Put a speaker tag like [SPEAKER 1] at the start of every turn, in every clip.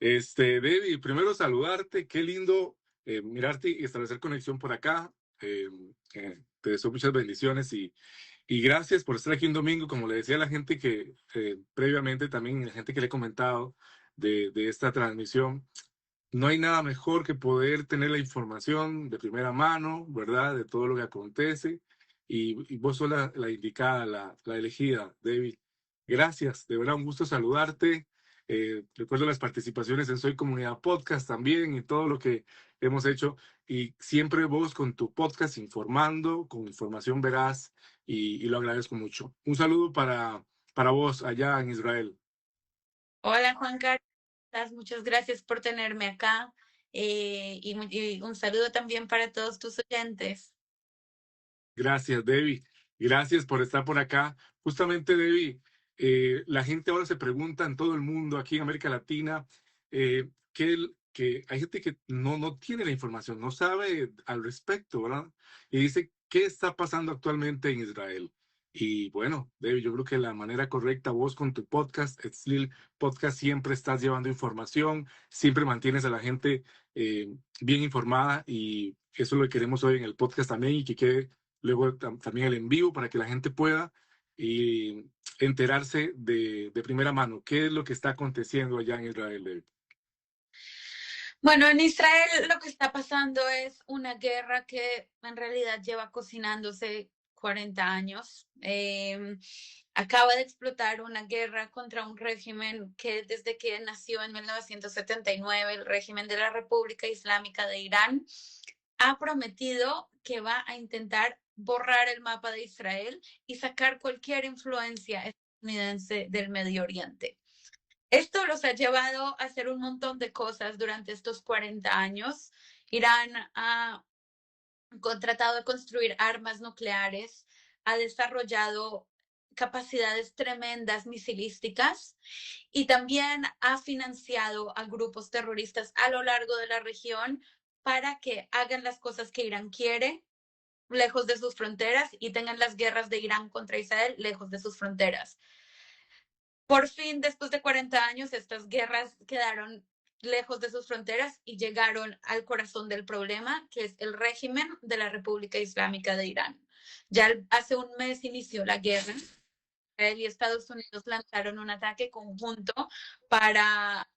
[SPEAKER 1] Debbie, primero saludarte, qué lindo mirarte y establecer conexión por acá. Eh, Te deseo muchas bendiciones y gracias por estar aquí un domingo, como le decía a la gente que previamente también, la gente que le he comentado de esta transmisión. No hay nada mejor que poder tener la información de primera mano, ¿verdad? De todo lo que acontece. Y vos sos la indicada, la elegida, David. Gracias, de verdad, un gusto saludarte. Recuerdo las participaciones en Soy Comunidad Podcast también y todo lo que hemos hecho. Y siempre vos con tu podcast informando, con información veraz, y lo agradezco mucho. Un saludo para vos allá en Israel.
[SPEAKER 2] Hola Juan Carlos, muchas gracias por tenerme acá y un saludo también para todos tus oyentes.
[SPEAKER 1] Gracias, Debbie. Gracias por estar por acá. Justamente, Debbie, la gente ahora se pregunta en todo el mundo, aquí en América Latina, que hay gente que no tiene la información, no sabe al respecto, ¿verdad? Y dice, ¿qué está pasando actualmente en Israel? Y bueno, Debbie, yo creo que la manera correcta, vos con tu podcast, Etzlil Podcast, siempre estás llevando información, siempre mantienes a la gente bien informada y eso es lo que queremos hoy en el podcast también y que quede luego también el en vivo para que la gente pueda y enterarse de primera mano qué es lo que está aconteciendo allá en Israel.
[SPEAKER 2] Bueno, en Israel lo que está pasando es una guerra que en realidad lleva cocinándose 40 años. Acaba de explotar una guerra contra un régimen que desde que nació en 1979, el régimen de la República Islámica de Irán, ha prometido que va a intentar borrar el mapa de Israel y sacar cualquier influencia estadounidense del Medio Oriente. Esto los ha llevado a hacer un montón de cosas durante estos 40 años. Irán ha tratado de construir armas nucleares, ha desarrollado capacidades tremendas misilísticas y también ha financiado a grupos terroristas a lo largo de la región para que hagan las cosas que Irán quiere lejos de sus fronteras y tengan las guerras de Irán contra Israel lejos de sus fronteras. Por fin, después de 40 años, estas guerras quedaron lejos de sus fronteras y llegaron al corazón del problema, que es el régimen de la República Islámica de Irán. Ya hace un mes inició la guerra. Israel y Estados Unidos lanzaron un ataque conjunto para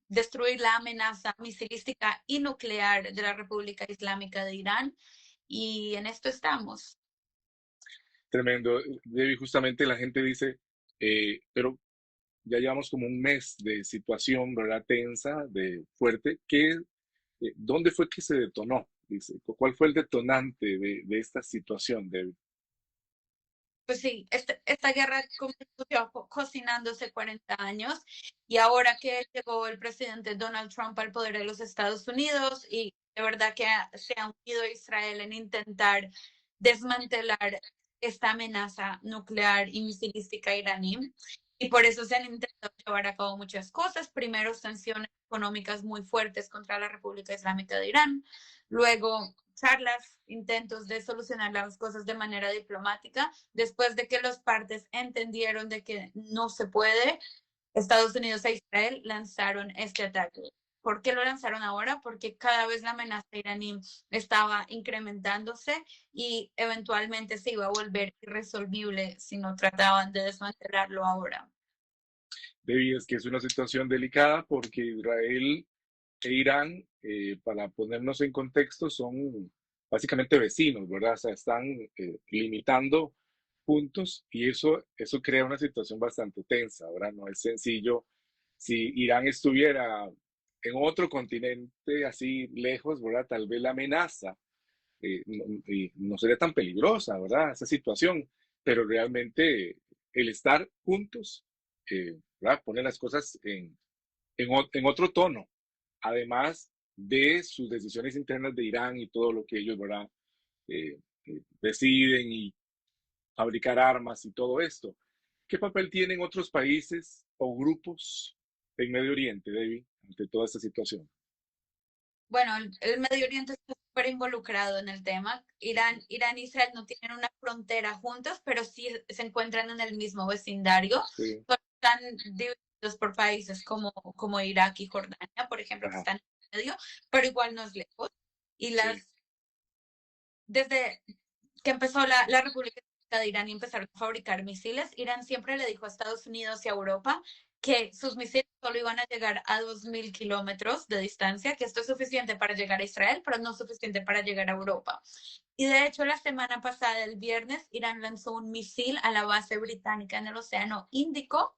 [SPEAKER 2] destruir la amenaza misilística y nuclear de la República Islámica de Irán. Y en esto estamos.
[SPEAKER 1] Tremendo. Debbie, justamente la gente dice, pero ya llevamos como un mes de situación, ¿verdad? Tensa, de fuerte. ¿Dónde fue que se detonó? Dice, ¿cuál fue el detonante de esta situación, Debbie?
[SPEAKER 2] Pues sí, esta guerra comenzó cocinándose 40 años y ahora que llegó el presidente Donald Trump al poder de los Estados Unidos y de verdad que se ha unido a Israel en intentar desmantelar esta amenaza nuclear y misilística iraní. Y por eso se han intentado llevar a cabo muchas cosas. Primero, sanciones económicas muy fuertes contra la República Islámica de Irán. Luego, charlas, intentos de solucionar las cosas de manera diplomática. Después de que las partes entendieron de que no se puede, Estados Unidos e Israel lanzaron este ataque. ¿Por qué lo lanzaron ahora? Porque cada vez la amenaza iraní estaba incrementándose y eventualmente se iba a volver irresolvible si no trataban de desmantelarlo ahora.
[SPEAKER 1] Debbie, es que es una situación delicada porque Israel e Irán, para ponernos en contexto, son básicamente vecinos, ¿verdad? O sea, están limitando puntos y eso crea una situación bastante tensa, ¿verdad? No es sencillo. Si Irán estuviera en otro continente así lejos, ¿verdad? Tal vez la amenaza y no sería tan peligrosa, ¿verdad? Esa situación, pero realmente el estar juntos, ¿verdad? Pone las cosas en otro tono, además de sus decisiones internas de Irán y todo lo que ellos, ¿verdad? Deciden y fabricar armas y todo esto. ¿Qué papel tienen otros países o grupos en Medio Oriente, David, ante toda esta situación?
[SPEAKER 2] Bueno, el Medio Oriente está súper involucrado en el tema. Irán y Israel no tienen una frontera juntos, pero sí se encuentran en el mismo vecindario.
[SPEAKER 1] Sí,
[SPEAKER 2] Solo están divididos por países como Irak y Jordania, por ejemplo, que
[SPEAKER 1] Ajá,
[SPEAKER 2] están en medio, pero igual no es lejos. Y
[SPEAKER 1] sí,
[SPEAKER 2] desde que empezó la República Islámica de Irán y empezaron a fabricar misiles, Irán siempre le dijo a Estados Unidos y a Europa que sus misiles solo iban a llegar a 2.000 kilómetros de distancia, que esto es suficiente para llegar a Israel, pero no suficiente para llegar a Europa. Y de hecho, la semana pasada, el viernes, Irán lanzó un misil a la base británica en el Océano Índico.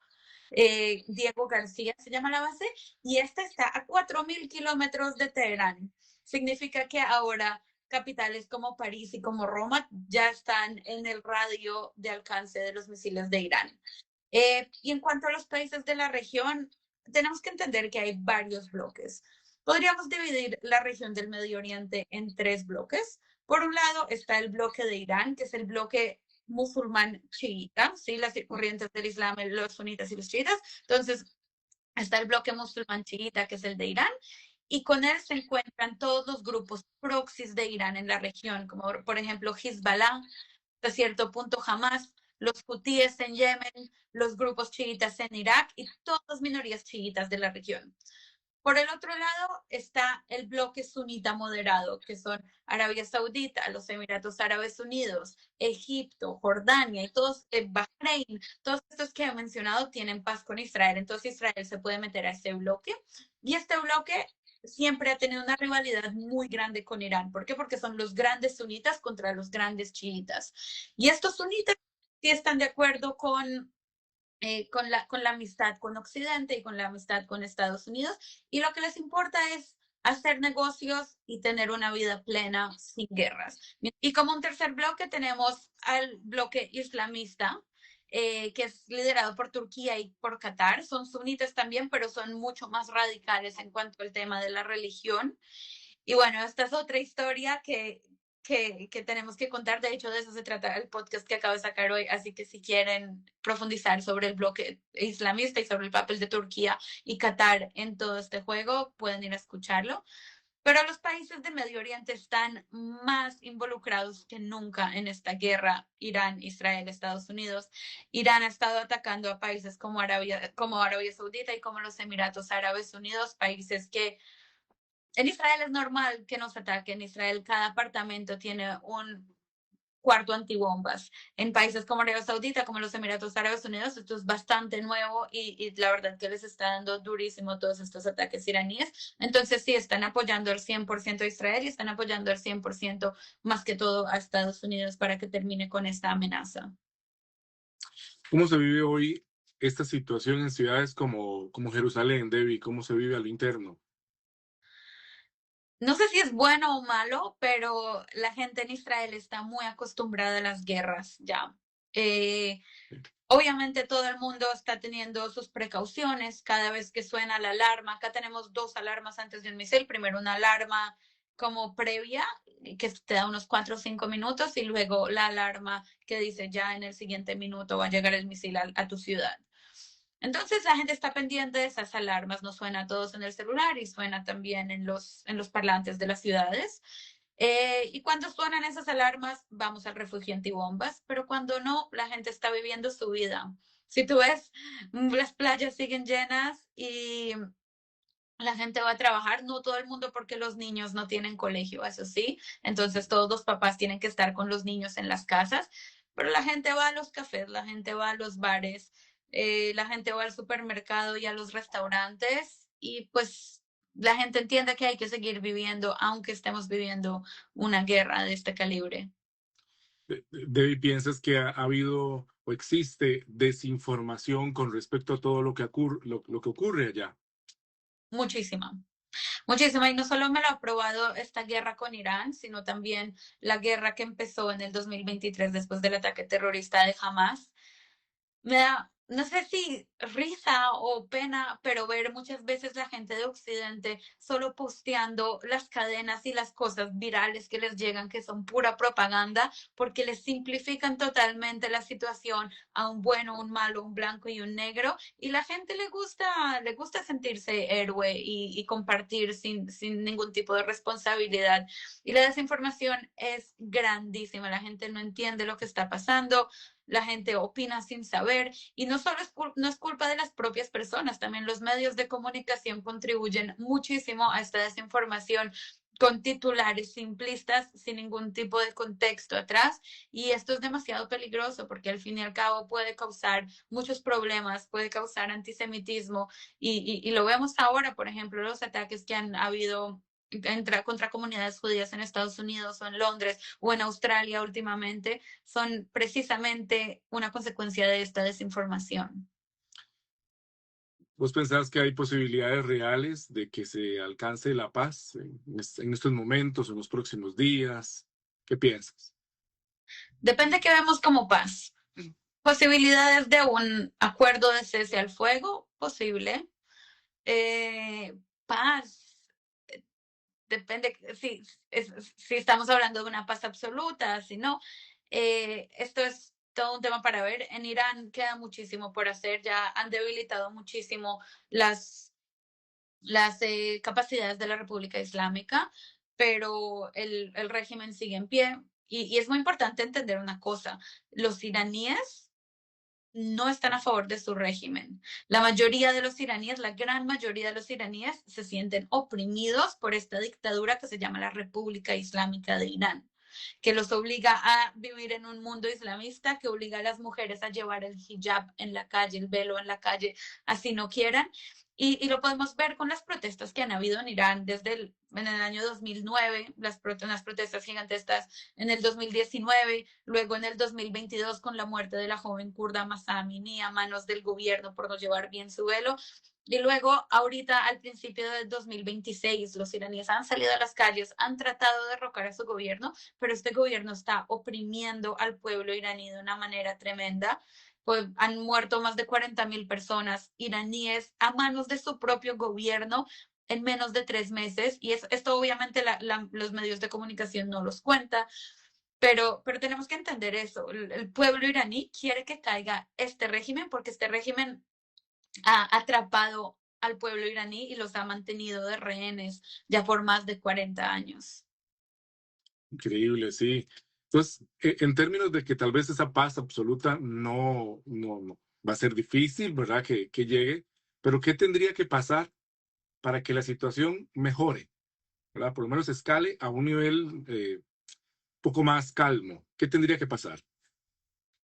[SPEAKER 2] Diego García se llama la base, y esta está a 4.000 kilómetros de Teherán. Significa que ahora capitales como París y como Roma ya están en el radio de alcance de los misiles de Irán. Y en cuanto a los países de la región, tenemos que entender que hay varios bloques. Podríamos dividir la región del Medio Oriente en tres bloques. Por un lado está el bloque de Irán, que es el bloque musulmán chiita, ¿sí? Las corrientes del Islam, los sunitas y los chiitas. Entonces, está el bloque musulmán chiita, que es el de Irán, y con él se encuentran todos los grupos proxies de Irán en la región, como por ejemplo Hezbollah, hasta cierto punto Hamas, los hutíes en Yemen, los grupos chiitas en Irak y todas las minorías chiitas de la región. Por el otro lado está el bloque sunita moderado, que son Arabia Saudita, los Emiratos Árabes Unidos, Egipto, Jordania y todos, Bahrein, todos estos que he mencionado tienen paz con Israel. Entonces Israel se puede meter a este bloque. Y este bloque siempre ha tenido una rivalidad muy grande con Irán. ¿Por qué? Porque son los grandes sunitas contra los grandes chiitas. Y estos sunitas sí están de acuerdo con la amistad con Occidente y con la amistad con Estados Unidos, y lo que les importa es hacer negocios y tener una vida plena sin guerras. Y como un tercer bloque tenemos al bloque islamista, que es liderado por Turquía y por Qatar. Son sunitas también, pero son mucho más radicales en cuanto al tema de la religión. Y bueno, esta es otra historia que tenemos que contar. De hecho, de eso se trata el podcast que acabo de sacar hoy. Así que si quieren profundizar sobre el bloque islamista y sobre el papel de Turquía y Qatar en todo este juego, pueden ir a escucharlo. Pero los países de Medio Oriente están más involucrados que nunca en esta guerra. Irán, Israel, Estados Unidos. Irán ha estado atacando a países como Arabia Saudita y como los Emiratos Árabes Unidos, países que en Israel es normal que nos ataquen. En Israel cada apartamento tiene un cuarto antibombas. En países como Arabia Saudita, como los Emiratos Árabes Unidos, esto es bastante nuevo y la verdad que les está dando durísimo todos estos ataques iraníes. Entonces sí, están apoyando al 100% a Israel y están apoyando al 100% más que todo a Estados Unidos para que termine con esta amenaza.
[SPEAKER 1] ¿cómo se vive hoy esta situación en ciudades como Jerusalén, Debbie? ¿Cómo se vive a lo interno?
[SPEAKER 2] No sé si es bueno o malo, pero la gente en Israel está muy acostumbrada a las guerras ya. Eh, Obviamente todo el mundo está teniendo sus precauciones cada vez que suena la alarma. Acá tenemos dos alarmas antes de un misil. Primero una alarma como previa, que te da unos 4 o 5 minutos, y luego la alarma que dice ya en el siguiente minuto va a llegar el misil a tu ciudad. Entonces la gente está pendiente de esas alarmas, no suena a todos en el celular y suena también en los parlantes de las ciudades. Y cuando suenan esas alarmas, vamos al refugio antibombas, pero cuando no, la gente está viviendo su vida. Si tú ves, las playas siguen llenas y la gente va a trabajar, no todo el mundo porque los niños no tienen colegio, eso sí, entonces todos los papás tienen que estar con los niños en las casas, pero la gente va a los cafés, la gente va a los bares, la gente va al supermercado y a los restaurantes, y pues la gente entiende que hay que seguir viviendo aunque estemos viviendo una guerra de este calibre.
[SPEAKER 1] Debbie, ¿piensas que ha habido o existe desinformación con respecto a todo lo que ocurre allá?
[SPEAKER 2] Muchísima. Muchísima, y no solo me lo ha probado esta guerra con Irán, sino también la guerra que empezó en el 2023 después del ataque terrorista de Hamas. Me da, no sé si risa o pena, pero ver muchas veces la gente de Occidente solo posteando las cadenas y las cosas virales que les llegan, que son pura propaganda, porque les simplifican totalmente la situación a un bueno, un malo, un blanco y un negro, y la gente le gusta sentirse héroe y compartir sin ningún tipo de responsabilidad. Y la desinformación es grandísima, la gente no entiende lo que está pasando. la gente opina sin saber, y no solo no es culpa de las propias personas, también los medios de comunicación contribuyen muchísimo a esta desinformación con titulares simplistas sin ningún tipo de contexto atrás, y esto es demasiado peligroso porque al fin y al cabo puede causar muchos problemas, puede causar antisemitismo, y lo vemos ahora, por ejemplo, los ataques que han habido contra comunidades judías en Estados Unidos o en Londres o en Australia últimamente, son precisamente una consecuencia de esta desinformación.
[SPEAKER 1] ¿Vos pensás que hay posibilidades reales de que se alcance la paz en estos momentos, en los próximos días? ¿Qué piensas?
[SPEAKER 2] Depende que vemos como paz. Posibilidades de un acuerdo de cese al fuego, posible. Paz, depende si estamos hablando de una paz absoluta, si no. Esto es todo un tema para ver. En Irán queda muchísimo por hacer, ya han debilitado muchísimo las capacidades de la República Islámica, pero el régimen sigue en pie. Y es muy importante entender una cosa, los iraníes no están a favor de su régimen. La mayoría de los iraníes, la gran mayoría de los iraníes se sienten oprimidos por esta dictadura que se llama la República Islámica de Irán, que los obliga a vivir en un mundo islamista, que obliga a las mujeres a llevar el hijab en la calle, el velo en la calle, así no quieran. Y lo podemos ver con las protestas que han habido en Irán en el año 2009, unas protestas gigantescas en el 2019, luego en el 2022 con la muerte de la joven kurda Mahsa Amini a manos del gobierno por no llevar bien su velo. Y luego, ahorita, al principio del 2026, los iraníes han salido a las calles, han tratado de derrocar a su gobierno, pero este gobierno está oprimiendo al pueblo iraní de una manera tremenda. Pues han muerto más de 40.000 personas iraníes a manos de su propio gobierno en menos de 3 meses. Y esto obviamente los medios de comunicación no los cuentan, pero tenemos que entender eso. El pueblo iraní quiere que caiga este régimen porque este régimen ha atrapado al pueblo iraní y los ha mantenido de rehenes ya por más de 40 años.
[SPEAKER 1] Increíble, sí. Entonces, en términos de que tal vez esa paz absoluta no va a ser difícil, ¿verdad? Que llegue, pero ¿qué tendría que pasar para que la situación mejore, ¿verdad? Por lo menos escale a un nivel poco más calmo. ¿Qué tendría que pasar?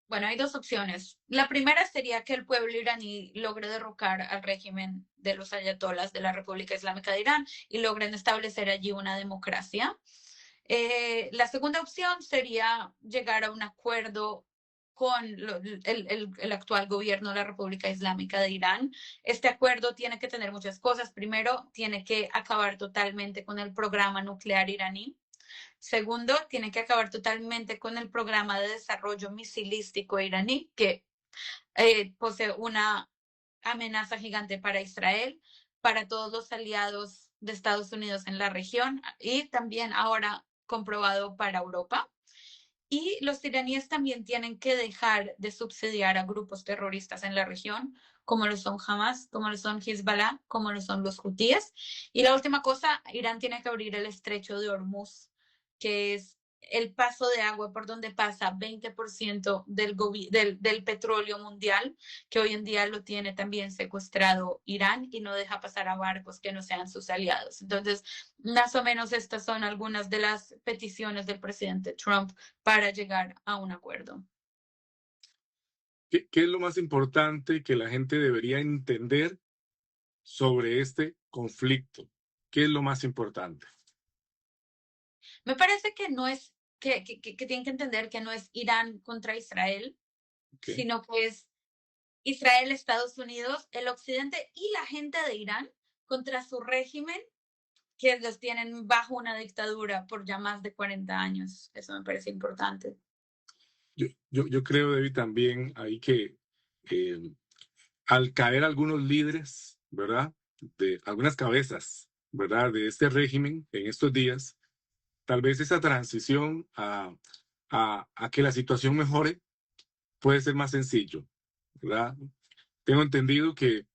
[SPEAKER 2] Bueno, hay dos opciones. La primera sería que el pueblo iraní logre derrocar al régimen de los ayatolás de la República Islámica de Irán y logren establecer allí una democracia. La segunda opción sería llegar a un acuerdo con el actual gobierno de la República Islámica de Irán. Este acuerdo tiene que tener muchas cosas. Primero, tiene que acabar totalmente con el programa nuclear iraní. Segundo, tiene que acabar totalmente con el programa de desarrollo misilístico iraní, que posee una amenaza gigante para Israel, para todos los aliados de Estados Unidos en la región y también ahora comprobado para Europa. Y los iraníes también tienen que dejar de subsidiar a grupos terroristas en la región, como lo son Hamas, como lo son Hezbollah, como lo son los hutíes. Y la última cosa, Irán tiene que abrir el estrecho de Hormuz, que es el paso de agua por donde pasa 20% del petróleo mundial, que hoy en día lo tiene también secuestrado Irán y no deja pasar a barcos que no sean sus aliados. Entonces, más o menos estas son algunas de las peticiones del presidente Trump para llegar a un acuerdo.
[SPEAKER 1] ¿Qué es lo más importante que la gente debería entender sobre este conflicto? ¿Qué es lo más importante?
[SPEAKER 2] Me parece que no es, que tienen que entender que no es Irán contra Israel,
[SPEAKER 1] Okay.
[SPEAKER 2] sino que es Israel, Estados Unidos, el occidente y la gente de Irán contra su régimen que los tienen bajo una dictadura por ya más de 40 años. Eso me parece importante.
[SPEAKER 1] Yo creo, David, también ahí que eh, al caer algunos líderes, ¿verdad? De algunas cabezas, ¿verdad? De este régimen en estos días, tal vez esa transición a que la situación mejore puede ser más sencillo, ¿verdad? Tengo entendido que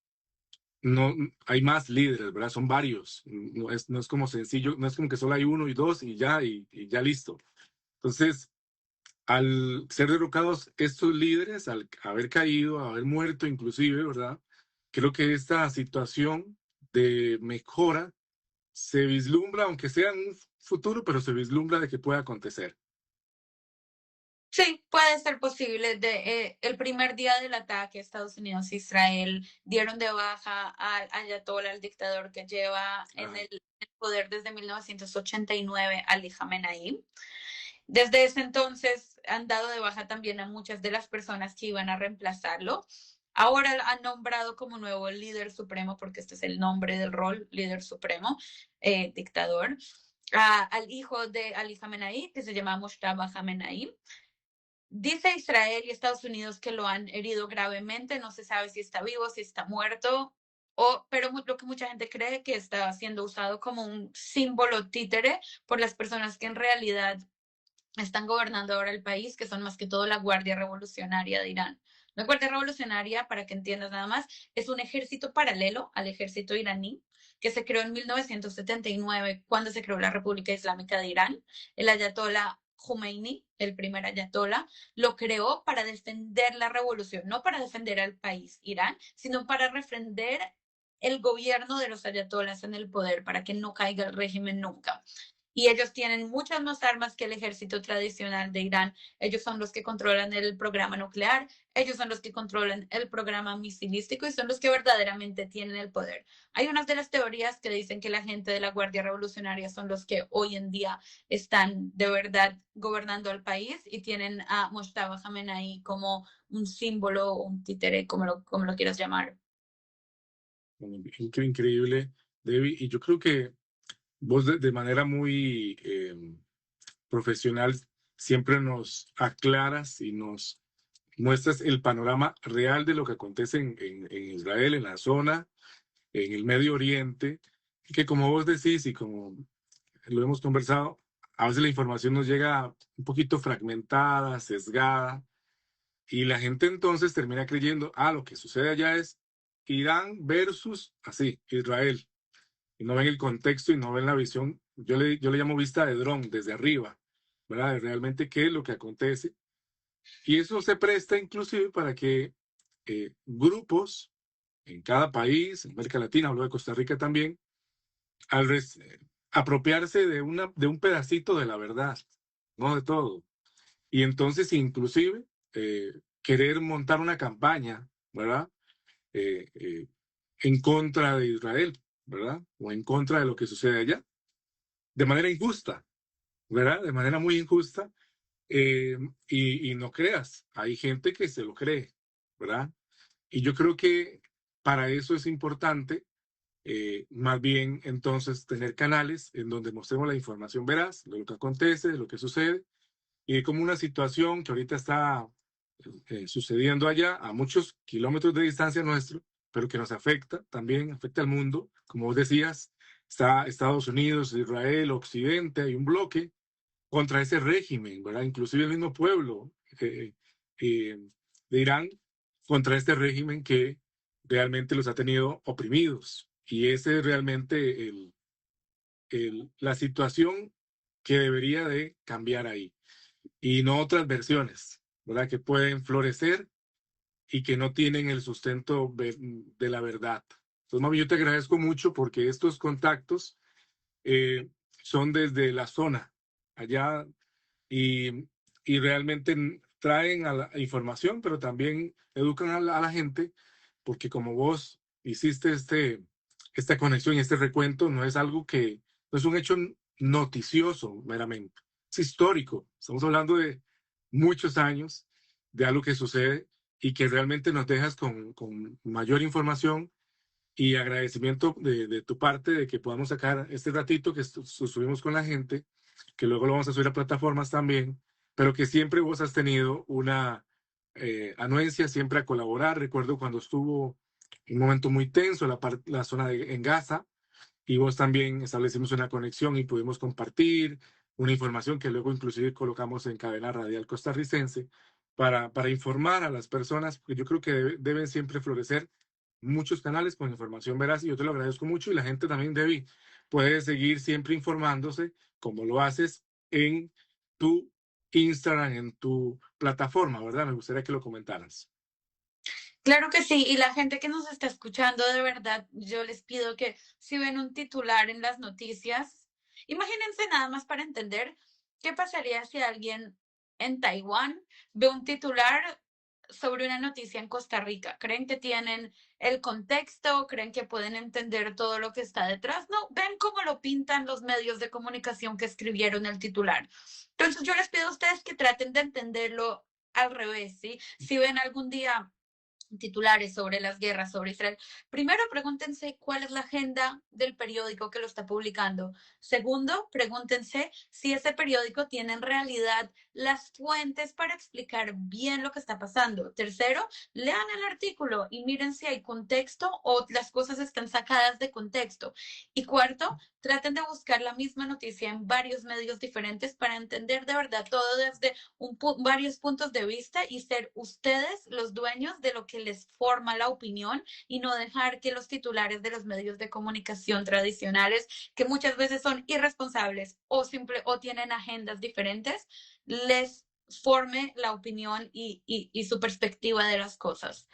[SPEAKER 1] no hay más líderes, ¿verdad? Son varios. No es como sencillo, no es como que solo hay uno y dos y ya listo. Entonces, al ser derrocados estos líderes, al haber caído, haber muerto inclusive, ¿verdad? Creo que esta situación de mejora se vislumbra, aunque sea en un futuro, pero se vislumbra de que pueda acontecer.
[SPEAKER 2] Sí, puede ser posible. El primer día del ataque, Estados Unidos e Israel dieron de baja al ayatollah, al dictador que lleva en
[SPEAKER 1] Ajá.
[SPEAKER 2] el poder desde 1989, Ali Khamenei. Desde ese entonces han dado de baja también a muchas de las personas que iban a reemplazarlo. Ahora han nombrado como nuevo líder supremo, porque este es el nombre del rol, líder supremo, dictador, al hijo de Ali Khamenei, que se llama Moshtaba Khamenei. Dice Israel y Estados Unidos que lo han herido gravemente, no se sabe si está vivo, si está muerto, pero lo que mucha gente cree que está siendo usado como un símbolo títere por las personas que en realidad están gobernando ahora el país, que son más que todo la Guardia Revolucionaria de Irán. La Guardia Revolucionaria, para que entiendas nada más, es un ejército paralelo al ejército iraní que se creó en 1979 cuando se creó la República Islámica de Irán. El ayatollah Khomeini, el primer ayatollah, lo creó para defender la revolución, no para defender al país Irán, sino para defender el gobierno de los ayatolás en el poder, para que no caiga el régimen nunca. Y ellos tienen muchas más armas que el ejército tradicional de Irán. Ellos son los que controlan el programa nuclear, ellos son los que controlan el programa misilístico y son los que verdaderamente tienen el poder. Hay unas de las teorías que dicen que la gente de la Guardia Revolucionaria son los que hoy en día están de verdad gobernando el país y tienen a Moshtaba Khamenei como un símbolo, un títere, como lo quieras llamar.
[SPEAKER 1] Increíble, Debbie. Y yo creo que vos de manera muy profesional siempre nos aclaras y nos muestras el panorama real de lo que acontece en Israel, en la zona, en el Medio Oriente, y que como vos decís y como lo hemos conversado, a veces la información nos llega un poquito fragmentada, sesgada, y la gente entonces termina creyendo, lo que sucede allá es Irán versus así, Israel, y no ven el contexto y no ven la visión, yo le llamo vista de dron, desde arriba, ¿verdad? De realmente qué es lo que acontece. Y eso se presta inclusive para que grupos en cada país, en América Latina, hablo de Costa Rica también, al apropiarse de un pedacito de la verdad, no de todo. Y entonces inclusive querer montar una campaña, ¿verdad? Eh, eh, en contra de Israel, ¿verdad? O en contra de lo que sucede allá, de manera injusta, ¿verdad? De manera muy injusta. eh, y no creas, hay gente que se lo cree, ¿verdad? Y yo creo que para eso es importante, más bien entonces, tener canales en donde mostremos la información veraz de lo que acontece, de lo que sucede, y de cómo una situación que ahorita está sucediendo allá a muchos kilómetros de distancia nuestro, pero que nos afecta también, afecta al mundo. Como vos decías, está Estados Unidos, Israel, Occidente, hay un bloque contra ese régimen, ¿verdad? Inclusive el mismo pueblo eh, eh, de Irán contra este régimen que realmente los ha tenido oprimidos. Y ese es realmente la situación que debería de cambiar ahí. Y no otras versiones, ¿verdad? Que pueden florecer y que no tienen el sustento de la verdad. Entonces, mami, yo te agradezco mucho porque estos contactos eh, son desde la zona, allá, y, y realmente traen a la información, pero también educan a la gente, porque como vos hiciste esta conexión y este recuento, no es algo que, no es un hecho noticioso meramente, es histórico. Estamos hablando de muchos años, de algo que sucede y que realmente nos dejas con mayor información y agradecimiento de tu parte de que podamos sacar este ratito que subimos con la gente, que luego lo vamos a subir a plataformas también, pero que siempre vos has tenido una anuencia siempre a colaborar. Recuerdo cuando estuvo un momento muy tenso la zona en Gaza y vos también establecimos una conexión y pudimos compartir una información que luego inclusive colocamos en cadena radial costarricense para informar a las personas, porque yo creo que deben siempre florecer muchos canales con información veraz y yo te lo agradezco mucho y la gente también puede seguir siempre informándose como lo haces en tu Instagram, en tu plataforma, ¿verdad? Me gustaría que lo comentaras.
[SPEAKER 2] Claro que sí, y la gente que nos está escuchando, de verdad, yo les pido que si ven un titular en las noticias, imagínense nada más para entender qué pasaría si alguien en Taiwán ve un titular sobre una noticia en Costa Rica. ¿Creen que tienen el contexto? ¿Creen que pueden entender todo lo que está detrás? No, ven cómo lo pintan los medios de comunicación que escribieron el titular. Entonces yo les pido a ustedes que traten de entenderlo al revés, ¿sí? Si ven algún día titulares sobre las guerras sobre Israel. Primero, pregúntense cuál es la agenda del periódico que lo está publicando. Segundo, pregúntense si ese periódico tiene en realidad las fuentes para explicar bien lo que está pasando. Tercero, lean el artículo y miren si hay contexto o las cosas están sacadas de contexto. Y cuarto, traten de buscar la misma noticia en varios medios diferentes para entender de verdad todo desde varios puntos de vista y ser ustedes los dueños de lo que les forma la opinión y no dejar que los titulares de los medios de comunicación tradicionales, que muchas veces son irresponsables o tienen agendas diferentes, les forme la opinión y su perspectiva de las cosas.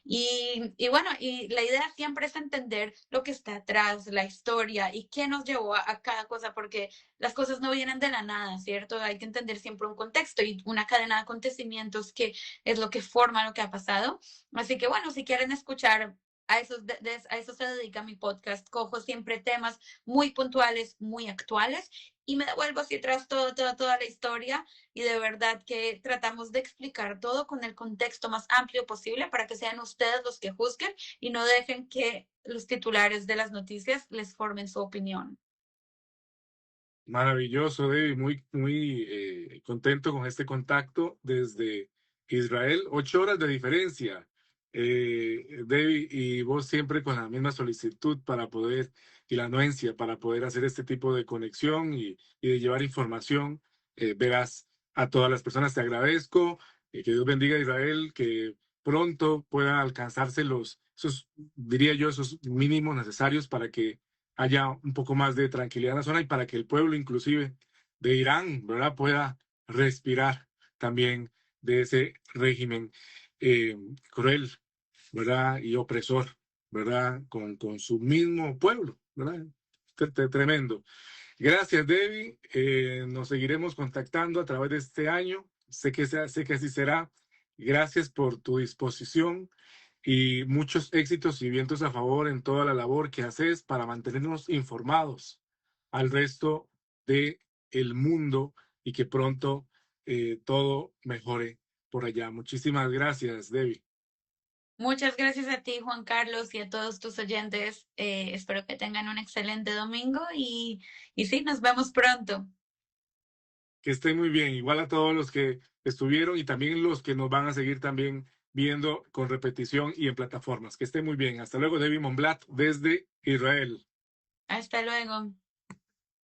[SPEAKER 2] Y bueno, y la idea siempre es entender lo que está atrás, la historia y qué nos llevó a cada cosa, porque las cosas no vienen de la nada, ¿cierto? Hay que entender siempre un contexto y una cadena de acontecimientos que es lo que forma lo que ha pasado. Así que bueno, si quieren escuchar a eso se dedica mi podcast. Cojo siempre temas muy puntuales, muy actuales y me devuelvo hacia atrás toda la historia y de verdad que tratamos de explicar todo con el contexto más amplio posible para que sean ustedes los que juzguen y no dejen que los titulares de las noticias les formen su opinión.
[SPEAKER 1] Maravilloso, David, muy contento con este contacto desde Israel. 8 horas de diferencia, David, y vos siempre con la misma solicitud para poder, y la anuencia para poder hacer este tipo de conexión y de llevar información veraz a todas las personas. Te agradezco, que Dios bendiga a Israel, que pronto pueda alcanzarse esos, diría yo, esos mínimos necesarios para que haya un poco más de tranquilidad en la zona y para que el pueblo inclusive de Irán, ¿verdad?, pueda respirar también de ese régimen eh, cruel, ¿verdad?, y opresor, ¿verdad?, con su mismo pueblo, ¿verdad? Tremendo. Gracias, Debbie. Nos seguiremos contactando a través de este año. Sé que así será. Gracias por tu disposición y muchos éxitos y vientos a favor en toda la labor que haces para mantenernos informados al resto de el mundo y que pronto todo mejore por allá. Muchísimas gracias, Debbie.
[SPEAKER 2] Muchas gracias a ti, Juan Carlos, y a todos tus oyentes. Espero que tengan un excelente domingo y sí, nos vemos pronto.
[SPEAKER 1] Que estén muy bien, igual a todos los que estuvieron y también los que nos van a seguir también viendo con repetición y en plataformas. Que estén muy bien. Hasta luego, Debbie Monblat desde Israel.
[SPEAKER 2] Hasta luego.